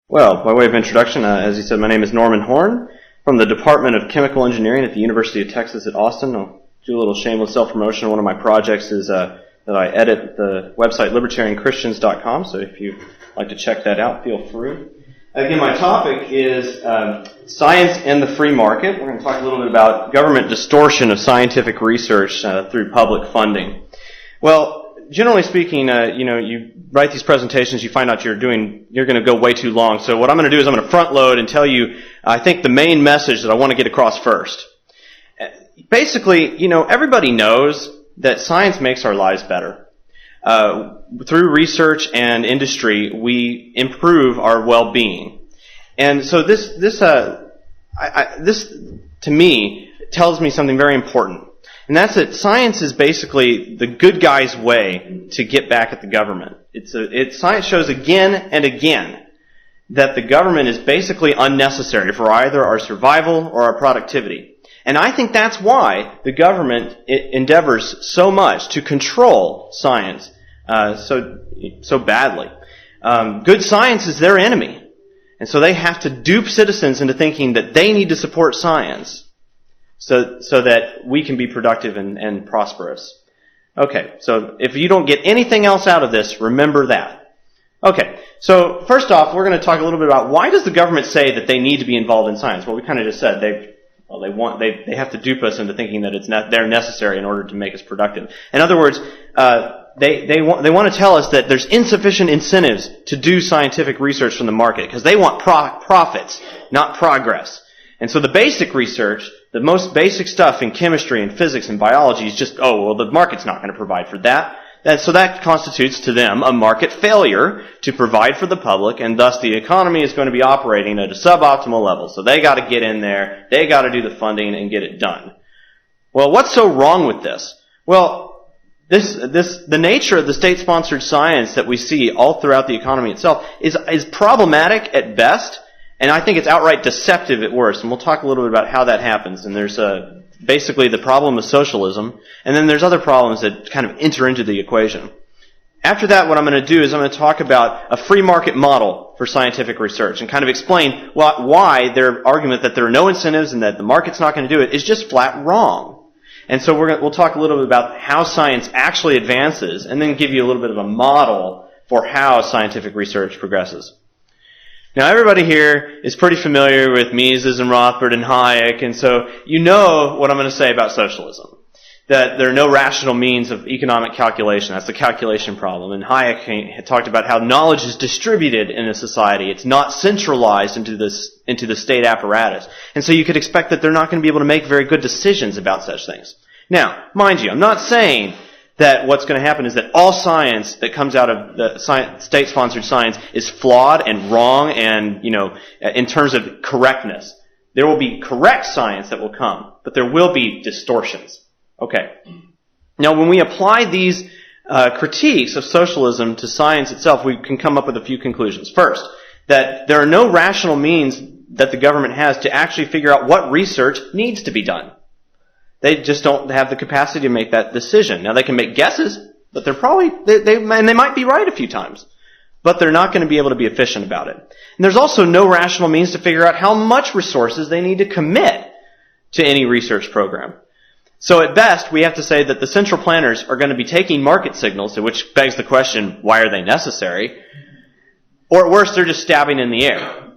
Well, by way of introduction, as you said, my name is Norman Horn from the Department of Chemical Engineering at the University of Texas at Austin. I'll do a little shameless self-promotion. One of my projects is that I edit the website libertarianchristians.com, so if you'd like to check that out, feel free. Again, my topic is science and the free market. We're going to talk a little bit about government distortion of scientific research through public funding. Well, generally speaking, you write these presentations, you find out you're going to go way too long. So what I'm going to do is I'm going to front load and tell you, I think, the main message that I want to get across first. Basically, everybody knows that science makes our lives better. Through research and industry, we improve our well-being. And so this to me tells me something very important. And that's that science is basically the good guy's way to get back at the government. Science shows again and again that the government is basically unnecessary for either our survival or our productivity. And I think that's why the government endeavors so much to control science so badly. Good science is their enemy. And so they have to dupe citizens into thinking that they need to support science so that we can be productive and prosperous. Okay, so if you don't get anything else out of this, remember that. Okay, so first off, we're going to talk a little bit about why does the government say that they need to be involved in science? Well, we kind of just said they have to dupe us into thinking that they're necessary in order to make us productive. In other words, they want to tell us that there's insufficient incentives to do scientific research from the market because they want profits, not progress. And so the basic research, the most basic stuff in chemistry and physics and biology is just, the market's not going to provide for that. So that constitutes to them a market failure to provide for the public, and thus the economy is going to be operating at a suboptimal level. So they got to get in there, they got to do the funding and get it done. Well, what's so wrong with this? Well, the nature of the state-sponsored science that we see all throughout the economy itself is problematic at best, and I think it's outright deceptive at worst. And we'll talk a little bit about how that happens. And there's basically the problem of socialism, and then there's other problems that kind of enter into the equation. After that, what I'm going to do is I'm going to talk about a free market model for scientific research and kind of explain why their argument that there are no incentives and that the market's not going to do it is just flat wrong. And so we'll talk a little bit about how science actually advances and then give you a little bit of a model for how scientific research progresses. Now, everybody here is pretty familiar with Mises and Rothbard and Hayek, and so you know what I'm going to say about socialism. That there are no rational means of economic calculation. That's the calculation problem. And Hayek had talked about how knowledge is distributed in a society. It's not centralized into the state apparatus. And so you could expect that they're not going to be able to make very good decisions about such things. Now, mind you, I'm not saying that what's going to happen is that all science that comes out of the state-sponsored science is flawed and wrong and, in terms of correctness. There will be correct science that will come, but there will be distortions. Okay. Now, when we apply these critiques of socialism to science itself, we can come up with a few conclusions. First, that there are no rational means that the government has to actually figure out what research needs to be done. They just don't have the capacity to make that decision. Now, they can make guesses, but they might be right a few times. But they're not going to be able to be efficient about it. And there's also no rational means to figure out how much resources they need to commit to any research program. So at best, we have to say that the central planners are going to be taking market signals, which begs the question, why are they necessary? Or at worst, they're just stabbing in the air.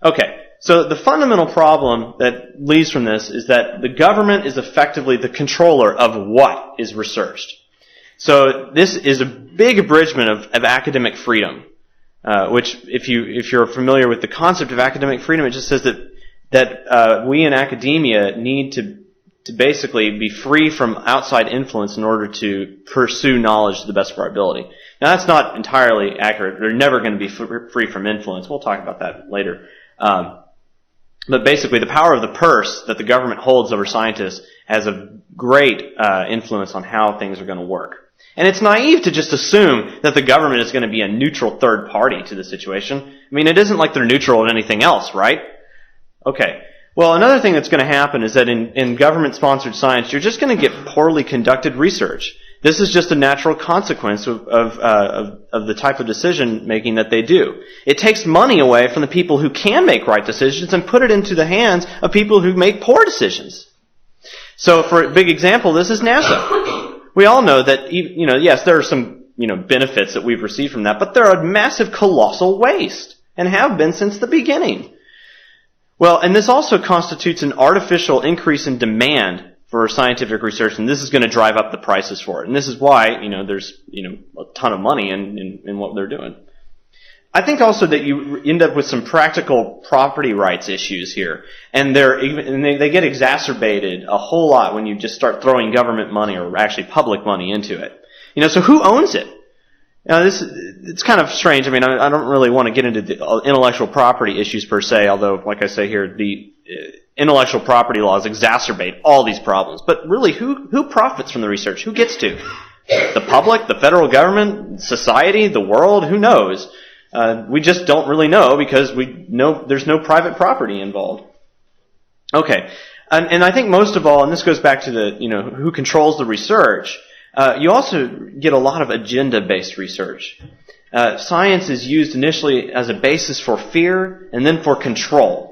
Okay. So the fundamental problem that leads from this is that the government is effectively the controller of what is researched. So this is a big abridgment of academic freedom, which if you're familiar with the concept of academic freedom, it just says that we in academia need to basically be free from outside influence in order to pursue knowledge to the best of our ability. Now that's not entirely accurate. They're never going to be free from influence. We'll talk about that later. But basically, the power of the purse that the government holds over scientists has a great influence on how things are going to work. And it's naive to just assume that the government is going to be a neutral third party to the situation. I mean, it isn't like they're neutral in anything else, right? Okay. Well, another thing that's going to happen is that in government-sponsored science, you're just going to get poorly conducted research. This is just a natural consequence of the type of decision making that they do. It takes money away from the people who can make right decisions and put it into the hands of people who make poor decisions. So for a big example, this is NASA. We all know that, yes, there are some, benefits that we've received from that, but there are massive, colossal waste, and have been since the beginning. Well, and this also constitutes an artificial increase in demand for scientific research, and this is going to drive up the prices for it. And this is why, there's, a ton of money in what they're doing. I think also that you end up with some practical property rights issues here, and they get exacerbated a whole lot when you just start throwing government money or actually public money into it. So who owns it? It's kind of strange. I mean, I don't really want to get into the intellectual property issues per se, although, like I say here, the intellectual property laws exacerbate all these problems. But really, who profits from the research? Who gets to? The public, the federal government, society, the world? Who knows? We just don't really know because we know there's no private property involved. Okay. And I think most of all, and this goes back to the, who controls the research, you also get a lot of agenda-based research. Science is used initially as a basis for fear and then for control.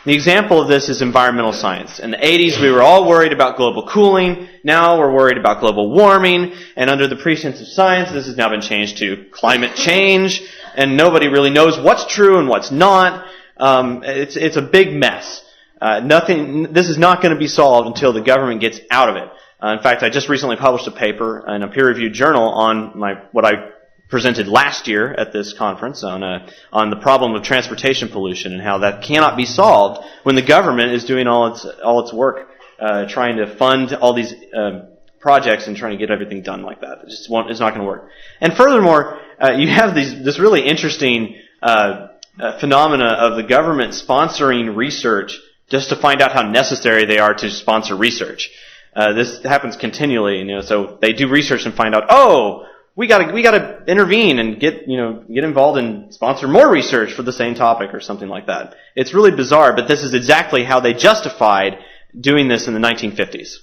The example of this is environmental science. In the 80s, we were all worried about global cooling. Now we're worried about global warming. And under the pretense of science, this has now been changed to climate change. And nobody really knows what's true and what's not. It's a big mess. This is not going to be solved until the government gets out of it. In fact, I just recently published a paper in a peer-reviewed journal on what I presented last year at this conference on the problem of transportation pollution and how that cannot be solved when the government is doing all its work trying to fund all these projects and trying to get everything done like that. It's not going to work. And furthermore, you have this really interesting phenomena of the government sponsoring research just to find out how necessary they are to sponsor research. This happens continually, so they do research and find out, we gotta intervene and get involved and sponsor more research for the same topic or something like that. It's really bizarre, but this is exactly how they justified doing this in the 1950s.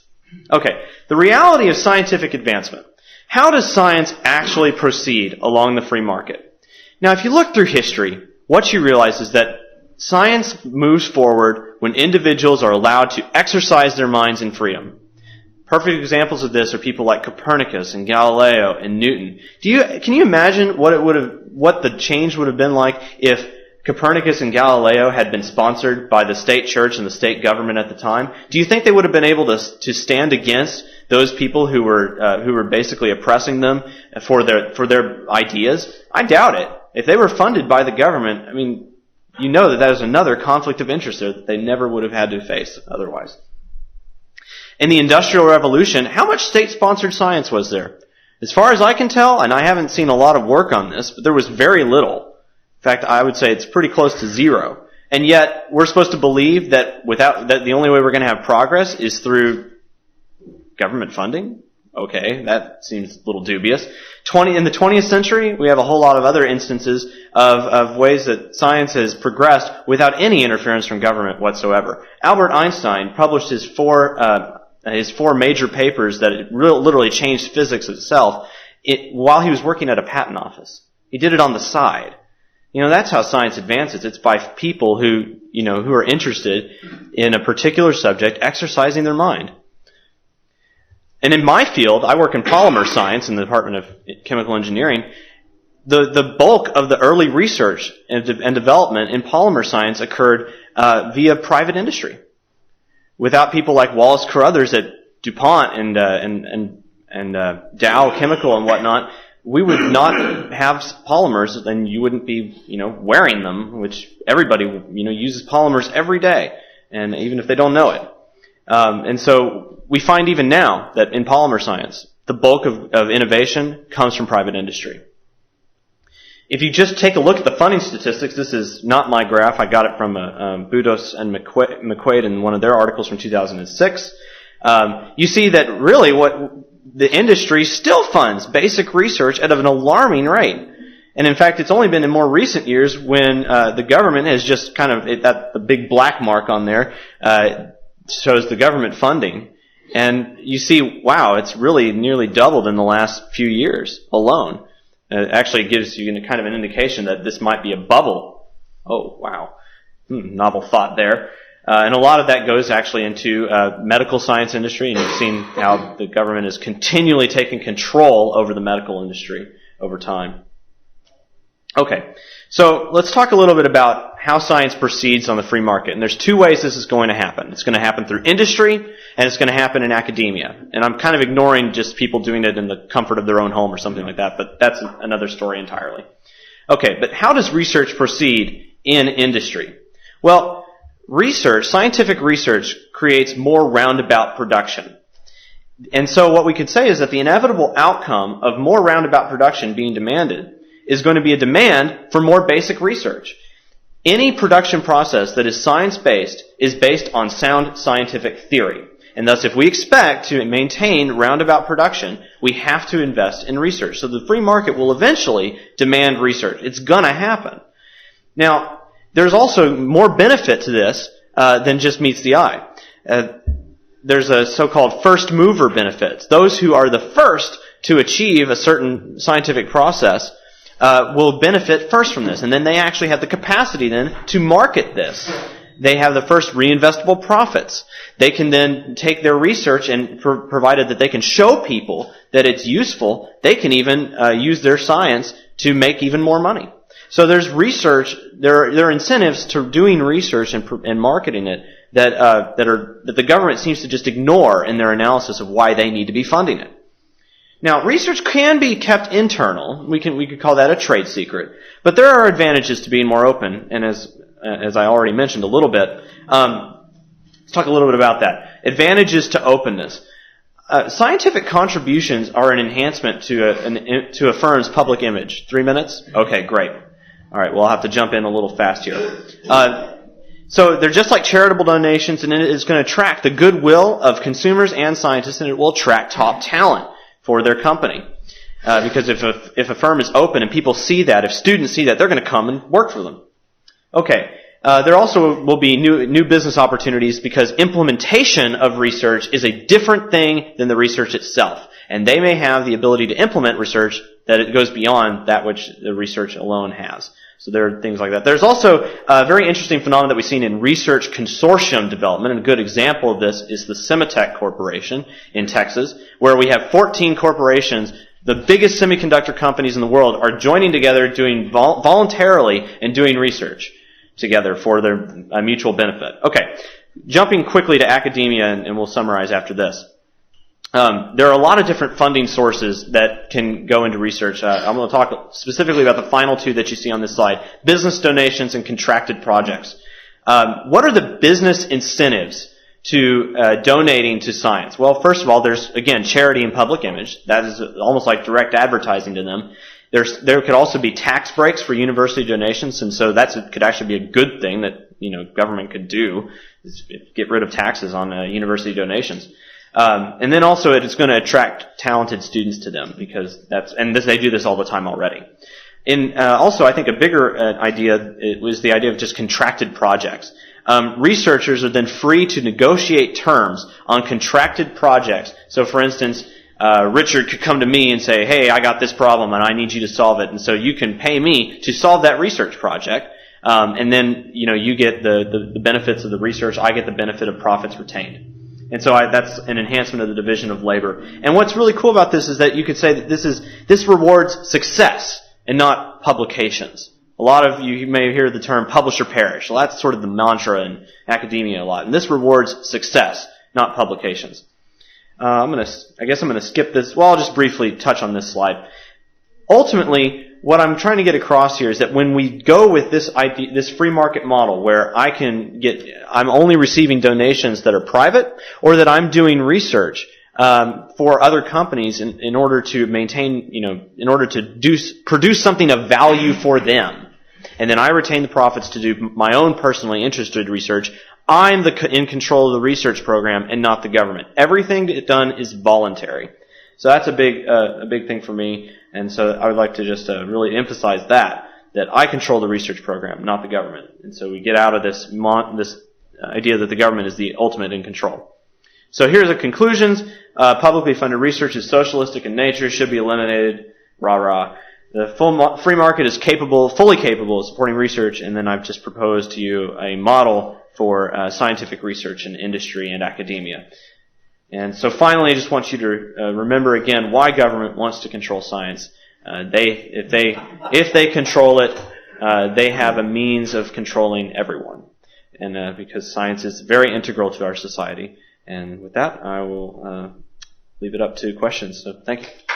Okay, the reality of scientific advancement. How does science actually proceed along the free market? Now, if you look through history, what you realize is that science moves forward when individuals are allowed to exercise their minds in freedom. Perfect examples of this are people like Copernicus and Galileo and Newton. Can you imagine what the change would have been like if Copernicus and Galileo had been sponsored by the state church and the state government at the time? Do you think they would have been able to stand against those people who were basically oppressing them for their ideas? I doubt it. If they were funded by the government, I mean, that is another conflict of interest there that they never would have had to face otherwise. In the Industrial Revolution, how much state-sponsored science was there? As far as I can tell, and I haven't seen a lot of work on this, but there was very little. In fact, I would say it's pretty close to zero. And yet, we're supposed to believe that the only way we're going to have progress is through government funding? Okay, that seems a little dubious. In the 20th century, we have a whole lot of other instances of ways that science has progressed without any interference from government whatsoever. Albert Einstein published his four major papers that literally changed physics itself while he was working at a patent office. He did it on the side. That's how science advances. It's by people who are interested in a particular subject exercising their mind. And in my field, I work in polymer science in the Department of Chemical Engineering. The bulk of the early research and development in polymer science occurred via private industry. Without people like Wallace Carruthers at DuPont and Dow Chemical and whatnot, we would not have polymers, and you wouldn't be wearing them, which everybody uses polymers every day, and even if they don't know it. And so we find even now that in polymer science, the bulk of innovation comes from private industry. If you just take a look at the funding statistics, this is not my graph. I got it from Budos and McQuaid in one of their articles from 2006. You see that really what the industry still funds basic research at an alarming rate. And in fact, it's only been in more recent years when the government has just kind of, the big black mark on there shows the government funding. And you see, wow, it's really nearly doubled in the last few years alone. Actually, it gives you kind of an indication that this might be a bubble. Oh, wow. Novel thought there. And a lot of that goes actually into medical science industry, and you've seen how the government is continually taking control over the medical industry over time. Okay, so let's talk a little bit about how science proceeds on the free market. And there's two ways this is going to happen. It's going to happen through industry, and it's going to happen in academia. And I'm kind of ignoring just people doing it in the comfort of their own home or something like that, but that's another story entirely. Okay, but how does research proceed in industry? Well, scientific research creates more roundabout production. And so what we could say is that the inevitable outcome of more roundabout production being demanded is going to be a demand for more basic research. Any production process that is science-based is based on sound scientific theory. And thus, if we expect to maintain roundabout production, we have to invest in research. So the free market will eventually demand research. It's going to happen. Now, there's also more benefit to this than just meets the eye. There's a so-called first mover benefits. Those who are the first to achieve a certain scientific process will benefit first from this. And then they actually have the capacity then to market this. They have the first reinvestable profits. They can then take their research and provided that they can show people that it's useful, they can even use their science to make even more money. So there's research, there are incentives to doing research and marketing it that the government seems to just ignore in their analysis of why they need to be funding it. Now, research can be kept internal. We could call that a trade secret. But there are advantages to being more open, and as I already mentioned a little bit, let's talk a little bit about that. Advantages to openness. Scientific contributions are an enhancement to a firm's public image. 3 minutes? Okay, great. All right, well, I'll have to jump in a little fast here. So they're just like charitable donations, and it is going to attract the goodwill of consumers and scientists, and it will attract top talent for their company. Because if a firm is open and people see that, if students see that, they're going to come and work for them. Okay. There also will be new business opportunities because implementation of research is a different thing than the research itself. And they may have the ability to implement research that it goes beyond that which the research alone has. So there are things like that. There's also a very interesting phenomenon that we've seen in research consortium development. And a good example of this is the Semitech Corporation in Texas, where we have 14 corporations. The biggest semiconductor companies in the world are joining together, doing voluntarily and doing research together for their mutual benefit. Okay, jumping quickly to academia, and we'll summarize after this. There are a lot of different funding sources that can go into research. I'm going to talk specifically about the final two that you see on this slide, business donations and contracted projects. What are the business incentives to donating to science? Well, first of all, there's, again, charity and public image. That is almost like direct advertising to them. There could also be tax breaks for university donations, and so that could actually be a good thing that, government could do, is get rid of taxes on university donations. And then also it's going to attract talented students to them because they do this all the time already. Also, I think a bigger idea was the idea of just contracted projects. Researchers are then free to negotiate terms on contracted projects. So, for instance, Richard could come to me and say, hey, I got this problem and I need you to solve it. And so you can pay me to solve that research project. And then, you get the benefits of the research. I get the benefit of profits retained. And so that's an enhancement of the division of labor. And what's really cool about this is that you could say that this rewards success and not publications. A lot of you may hear the term publish or perish. Well, that's sort of the mantra in academia a lot. And this rewards success, not publications. I guess I'm going to skip this. Well, I'll just briefly touch on this slide. Ultimately, what I'm trying to get across here is that when we go with this idea, this free market model where I'm only receiving donations that are private, or that I'm doing research for other companies in order to maintain, in order to produce something of value for them, and then I retain the profits to do my own personally interested research. I'm in control of the research program and not the government. Everything done is voluntary. So that's a big thing for me. And so I would like to just really emphasize that I control the research program, not the government. And so we get out of this idea that the government is the ultimate in control. So here's the conclusions. Publicly funded research is socialistic in nature, should be eliminated, rah-rah. The free market is fully capable of supporting research, and then I've just proposed to you a model for scientific research in industry and academia. And so finally, I just want you to remember again why government wants to control science. If they control it, they have a means of controlling everyone. And because science is very integral to our society. And with that, I will leave it up to questions. So thank you.